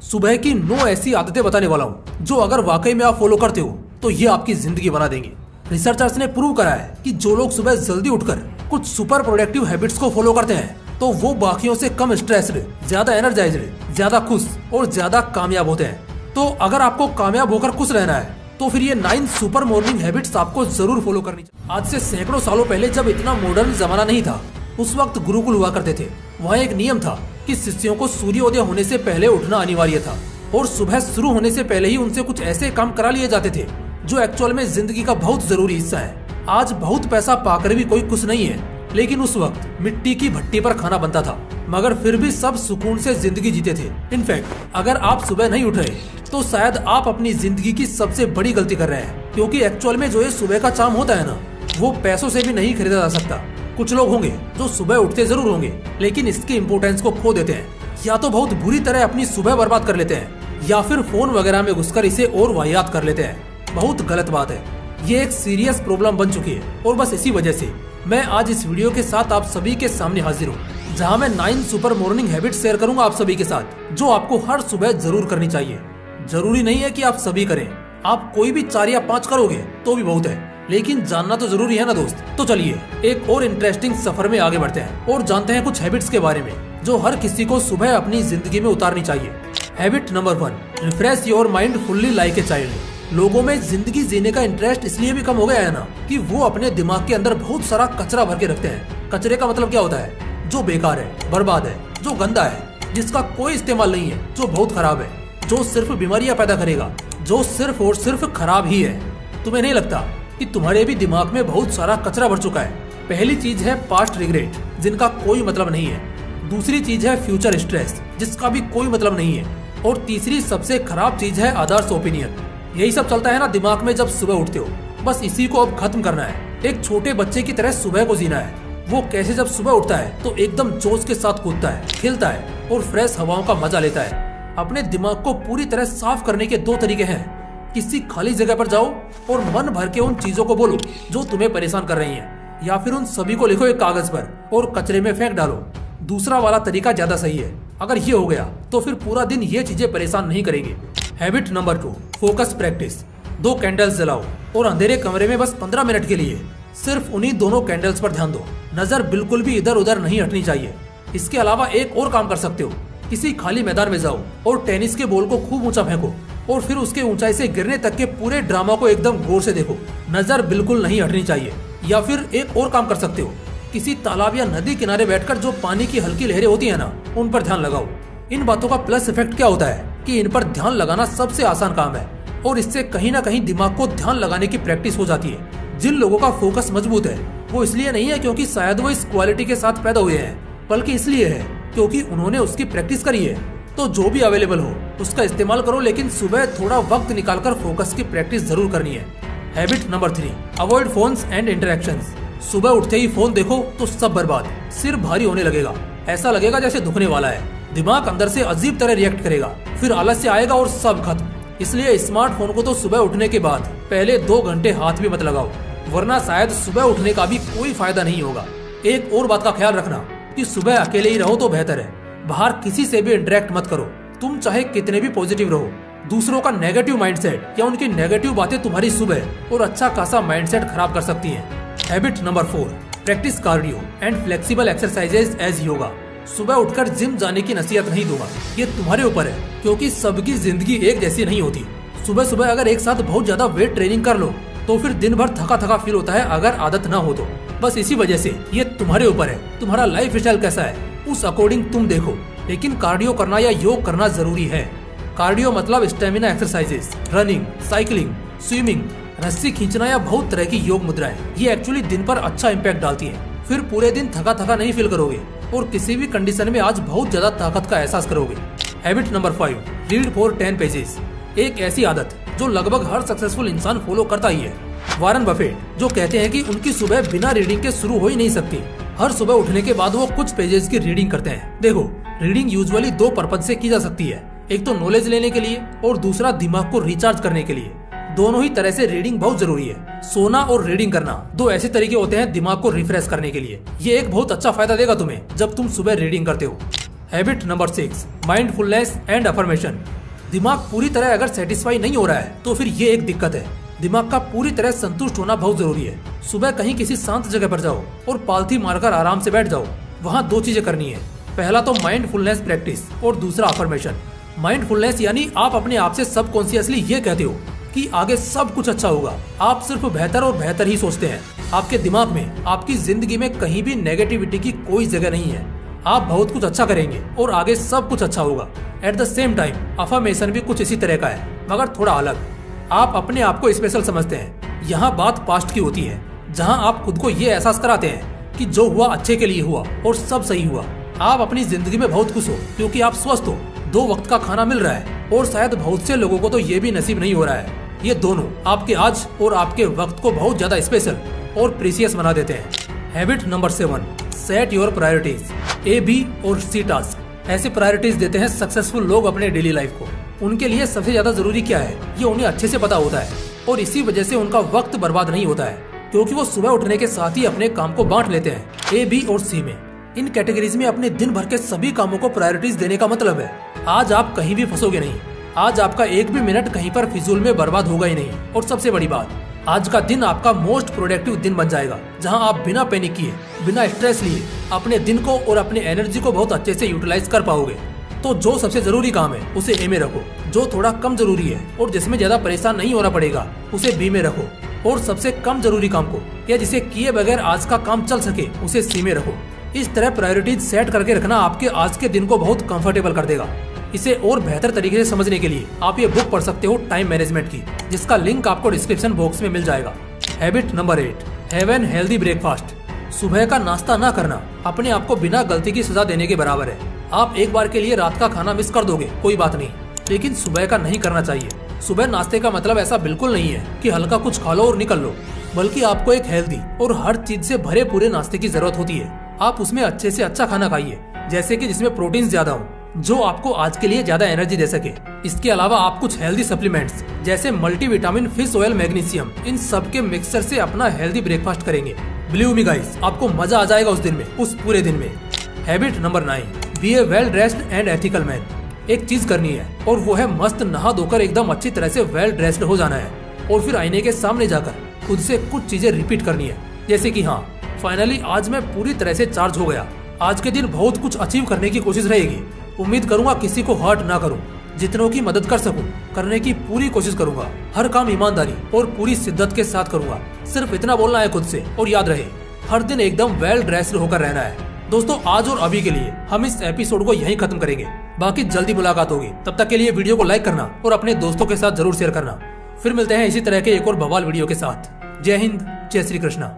सुबह की 9 ऐसी आदतें बताने वाला हूँ जो अगर वाकई में आप फॉलो करते हो तो ये आपकी जिंदगी बना देंगे। रिसर्चर्स ने प्रूव करा है कि जो लोग सुबह जल्दी उठकर कुछ सुपर प्रोडक्टिव हैबिट्स को फॉलो करते हैं तो वो बाकियों से कम स्ट्रेस्ड, ज्यादा एनर्जाइज्ड, ज्यादा खुश और ज्यादा कामयाब होते हैं। तो अगर आपको कामयाब होकर खुश रहना है तो फिर ये 9 सुपर मॉर्निंग हैबिट्स आपको जरूर फॉलो करनी चाहिए। आज से सैकड़ों सालों पहले जब इतना मॉडर्न जमाना नहीं था, उस वक्त गुरुकुल हुआ करते थे। वहाँ एक नियम था कि शिष्यों को सूर्योदय होने से पहले उठना अनिवार्य था और सुबह शुरू होने से पहले ही उनसे कुछ ऐसे काम करा लिए जाते थे जो एक्चुअल में जिंदगी का बहुत जरूरी हिस्सा है। आज बहुत पैसा पाकर भी कोई खुश नहीं है, लेकिन उस वक्त मिट्टी की भट्टी पर खाना बनता था, मगर फिर भी सब सुकून से जिंदगी जीते थे। इनफैक्ट अगर आप सुबह नहीं उठ रहे तो शायद आप अपनी जिंदगी की सबसे बड़ी गलती कर रहे हैं, क्योंकि एक्चुअल में जो ये सुबह का चार्म होता है ना, वो पैसों से भी नहीं खरीदा जा सकता। कुछ लोग होंगे जो सुबह उठते जरूर होंगे लेकिन इसकी इम्पोर्टेंस को खो देते हैं, या तो बहुत बुरी तरह अपनी सुबह बर्बाद कर लेते हैं या फिर फोन वगैरह में घुसकर इसे और वाहियात कर लेते हैं। बहुत गलत बात है, ये एक सीरियस प्रॉब्लम बन चुकी है और बस इसी वजह से मैं आज इस वीडियो के साथ आप सभी के सामने हाजिर हूँ, जहाँ मैं 9 सुपर मॉर्निंग हैबिट्स शेयर करूंगा आप सभी के साथ जो आपको हर सुबह जरूर करनी चाहिए। जरूरी नहीं है कि आप सभी करें, आप कोई भी 4 या 5 करोगे तो भी बहुत है, लेकिन जानना तो जरूरी है ना दोस्त। तो चलिए एक और इंटरेस्टिंग सफर में आगे बढ़ते हैं और जानते हैं कुछ हैबिट्स के बारे में जो हर किसी को सुबह अपनी जिंदगी में उतारनी चाहिए। Habit number 1, refresh your mind fully like a child. लोगों में जिंदगी जीने का इंटरेस्ट इसलिए भी कम हो गया है ना कि वो अपने दिमाग के अंदर बहुत सारा कचरा भर के रखते हैं। कचरे का मतलब क्या होता है? जो बेकार है, बर्बाद है, जो गंदा है, जिसका कोई इस्तेमाल नहीं है, जो बहुत खराब है, जो सिर्फ बीमारियां पैदा करेगा, जो सिर्फ और सिर्फ खराब ही है। तुम्हें नहीं लगता कि तुम्हारे भी दिमाग में बहुत सारा कचरा भर चुका है? पहली चीज है पास्ट रिग्रेट, जिनका कोई मतलब नहीं है। दूसरी चीज है फ्यूचर स्ट्रेस, जिसका भी कोई मतलब नहीं है। और तीसरी सबसे खराब चीज है अदर्स ओपिनियन। यही सब चलता है ना दिमाग में जब सुबह उठते हो। बस इसी को अब खत्म करना है। एक छोटे बच्चे की तरह सुबह को जीना है। वो कैसे जब सुबह उठता है तो एकदम जोश के साथ कूदता है, खेलता है और फ्रेश हवाओं का मजा लेता है। अपने दिमाग को पूरी तरह साफ करने के 2 तरीके हैं। किसी खाली जगह पर जाओ और मन भर के उन चीजों को बोलो जो तुम्हें परेशान कर रही हैं, या फिर उन सभी को लिखो एक कागज पर और कचरे में फेंक डालो। दूसरा वाला तरीका ज्यादा सही है। अगर ये हो गया तो फिर पूरा दिन ये चीजें परेशान नहीं करेंगे। Habit number 2, focus practice. 2 candles जलाओ और अंधेरे कमरे में बस 15 मिनट के लिए सिर्फ उन्हीं दोनों कैंडल्स पर ध्यान दो। नजर बिल्कुल भी इधर उधर नहीं हटनी चाहिए। इसके अलावा एक और काम कर सकते हो, किसी खाली मैदान में जाओ और टेनिस के बॉल को खूब ऊंचा फेंको और फिर उसके ऊंचाई से गिरने तक के पूरे ड्रामा को एकदम गौर से देखो। नजर बिल्कुल नहीं हटनी चाहिए। या फिर एक और काम कर सकते हो, किसी तालाब या नदी किनारे बैठकर जो पानी की हल्की लहरें होती है ना, उन पर ध्यान लगाओ। इन बातों का प्लस इफेक्ट क्या होता है कि इन पर ध्यान लगाना सबसे आसान काम है और इससे कहीं ना कहीं दिमाग को ध्यान लगाने की प्रैक्टिस हो जाती है। जिन लोगों का फोकस मजबूत है वो इसलिए नहीं है क्योंकि शायद वो इस क्वालिटी के साथ पैदा हुए हैं, बल्कि इसलिए है क्योंकि उन्होंने उसकी प्रैक्टिस करी है। तो जो भी अवेलेबल हो उसका इस्तेमाल करो, लेकिन सुबह थोड़ा वक्त निकालकर फोकस की प्रैक्टिस जरूर करनी है। Habit number 3, avoid phones and interactions. सुबह उठते ही फोन देखो तो सब बर्बाद, सिर भारी होने लगेगा, ऐसा लगेगा जैसे दुखने वाला है। दिमाग अंदर से अजीब तरह रिएक्ट करेगा, फिर आलस्य आएगा और सब खत्म। इसलिए स्मार्टफोन को तो सुबह उठने के बाद पहले 2 घंटे हाथ भी मत लगाओ, वरना शायद सुबह उठने का भी कोई फायदा नहीं होगा। एक और बात का ख्याल रखना कि सुबह अकेले ही रहो तो बेहतर है। बाहर किसी से भी इंटरेक्ट मत करो। तुम चाहे कितने भी पॉजिटिव रहो, दूसरों का नेगेटिव माइंडसेट या उनकी नेगेटिव बातें तुम्हारी सुबह और अच्छा खासा माइंडसेट खराब कर सकती हैं। Habit number 4, practice cardio and flexible exercises as yoga. सुबह उठकर जिम जाने की नसीहत नहीं दूंगा, ये तुम्हारे ऊपर है, क्योंकि सबकी जिंदगी एक जैसी नहीं होती। सुबह सुबह अगर एक साथ बहुत ज्यादा वेट ट्रेनिंग कर लो तो फिर दिन भर थका थका फील होता है, अगर आदत ना हो तो। बस इसी वजह से ये तुम्हारे ऊपर है, तुम्हारा लाइफ स्टाइल कैसा है उस अकॉर्डिंग तुम देखो। लेकिन कार्डियो करना या योग करना जरूरी है। कार्डियो मतलब stamina exercises, running, cycling, swimming, रस्सी खींचना या बहुत तरह की योग मुद्राएं। ये एक्चुअली दिन पर अच्छा इम्पैक्ट डालती है। फिर पूरे दिन थका थका नहीं फील करोगे और किसी भी कंडीशन में आज बहुत ज्यादा ताकत का एहसास करोगे। Habit number 5, read for 10 pages. एक ऐसी आदत जो लगभग हर सक्सेसफुल इंसान फॉलो करता ही है। वॉरेन बफेट जो कहते हैं कि उनकी सुबह बिना रीडिंग के शुरू हो ही नहीं सकती। हर सुबह उठने के बाद वो कुछ पेजेस की रीडिंग करते हैं। देखो, रीडिंग यूजुअली 2 पर्पज से की जा सकती है, एक तो नॉलेज लेने के लिए और दूसरा दिमाग को रिचार्ज करने के लिए। दोनों ही तरह से रीडिंग बहुत जरूरी है। सोना और रीडिंग करना 2 ऐसे तरीके होते हैं दिमाग को रिफ्रेश करने के लिए। ये एक बहुत अच्छा फायदा देगा तुम्हें जब तुम सुबह रीडिंग करते हो। Habit number 6, mindfulness and affirmation. दिमाग पूरी तरह अगर सेटिस्फाई नहीं हो रहा है तो फिर ये एक दिक्कत है। दिमाग का पूरी तरह संतुष्ट होना बहुत जरूरी है। सुबह कहीं किसी शांत जगह पर जाओ और पालथी मारकर आराम से बैठ जाओ। वहाँ 2 चीजें करनी है। पहला तो माइंडफुलनेस प्रैक्टिस और दूसरा अफर्मेशन। माइंडफुलनेस यानी आप अपने आप से सबकॉन्शियसली ये कहते हो कि आगे सब कुछ अच्छा होगा। आप सिर्फ बेहतर और बेहतर ही सोचते हैं। आपके दिमाग में, आपकी जिंदगी में कहीं भी नेगेटिविटी की कोई जगह नहीं है। आप बहुत कुछ अच्छा करेंगे और आगे सब कुछ अच्छा होगा। At the same time affirmation भी कुछ इसी तरह का है, मगर थोड़ा अलग। आप अपने आप को स्पेशल समझते हैं। यहाँ बात पास्ट की होती है, जहाँ आप खुद को ये एहसास कराते हैं कि जो हुआ अच्छे के लिए हुआ और सब सही हुआ। आप अपनी जिंदगी में बहुत खुश हो क्योंकि आप स्वस्थ हो, 2 वक्त का खाना मिल रहा है और शायद बहुत से लोगों को तो ये भी नसीब नहीं हो रहा है। ये दोनों आपके आज और आपके वक्त को बहुत ज्यादा स्पेशल और प्रीसियस बना देते हैं। Habit number 7, set your priorities. A, B और C टास्क ऐसे प्रायोरिटीज देते हैं सक्सेसफुल लोग अपने डेली लाइफ को। उनके लिए सबसे ज्यादा जरूरी क्या है ये उन्हें अच्छे से पता होता है और इसी वजह से उनका वक्त बर्बाद नहीं होता है, क्योंकि वो सुबह उठने के साथ ही अपने काम को बांट लेते हैं A, B और C में। इन कैटेगरीज में अपने दिन भर के सभी कामों को प्रायोरिटीज देने का मतलब है आज आप कहीं भी फंसोगे नहीं। आज आपका एक भी मिनट कहीं पर फिजूल में बर्बाद होगा ही नहीं। और सबसे बड़ी बात, आज का दिन आपका मोस्ट प्रोडक्टिव दिन बन जाएगा, जहां आप बिना पैनिक किए, बिना स्ट्रेस लिए अपने दिन को और अपने एनर्जी को बहुत अच्छे से यूटिलाइज कर पाओगे। तो जो सबसे जरूरी काम है उसे ए में रखो, जो थोड़ा कम जरूरी है और जिसमें ज्यादा परेशान नहीं होना पड़ेगा उसे बी में रखो, और सबसे कम जरूरी काम को या जिसे किए बगैर आज का काम चल सके उसे सी में रखो। इस तरह प्रायोरिटीज सेट करके रखना आपके आज के दिन को बहुत कंफर्टेबल कर देगा। इसे और बेहतर तरीके से समझने के लिए आप ये बुक पढ़ सकते हो टाइम मैनेजमेंट की, जिसका लिंक आपको डिस्क्रिप्शन बॉक्स में मिल जाएगा। Habit number 8, have an healthy breakfast. सुबह का नाश्ता ना करना अपने आप को बिना गलती की सजा देने के बराबर है। आप एक बार के लिए रात का खाना मिस कर दोगे कोई बात नहीं, लेकिन सुबह का नहीं करना चाहिए। सुबह नाश्ते का मतलब ऐसा बिल्कुल नहीं है कि हल्का कुछ खा लो और निकल लो, बल्कि आपको एक हेल्दी और हर चीज से भरे पूरे नाश्ते की जरूरत होती है। आप उसमें अच्छे से अच्छा खाना खाइए, जैसे कि जिसमें प्रोटीन ज्यादा हो, जो आपको आज के लिए ज्यादा एनर्जी दे सके। इसके अलावा आप कुछ हेल्दी सप्लीमेंट्स जैसे मल्टीविटामिन, फिश ऑयल, मैग्नीशियम, इन सब के मिक्सचर से अपना हेल्दी ब्रेकफास्ट करेंगे। बिलीव मी गाइस, आपको मजा आ जाएगा उस दिन में, उस पूरे दिन में। Habit number 9, be a well dressed and ethical man. एक चीज करनी है और वो है मस्त नहा धोकर एकदम अच्छी तरह से वेल ड्रेस्ड हो जाना है, और फिर आईने के सामने जाकर खुद से कुछ चीजें रिपीट करनी है, जैसे कि हाँ, फाइनली आज मैं पूरी तरह से चार्ज हो गया। आज के दिन बहुत कुछ अचीव करने की कोशिश रहेगी। उम्मीद करूंगा किसी को हर्ट ना करूं, जितनों की मदद कर सकूं करने की पूरी कोशिश करूंगा। हर काम ईमानदारी और पूरी शिद्दत के साथ करूंगा। सिर्फ इतना बोलना है खुद से, और याद रहे हर दिन एकदम वेल ड्रेस्ड होकर रहना है। दोस्तों, आज और अभी के लिए हम इस एपिसोड को यहीं खत्म करेंगे। बाकी जल्दी मुलाकात होगी, तब तक के लिए वीडियो को लाइक करना और अपने दोस्तों के साथ जरूर शेयर करना। फिर मिलते हैं इसी तरह के एक और बवाल वीडियो के साथ। जय हिंद, जय श्री कृष्णा।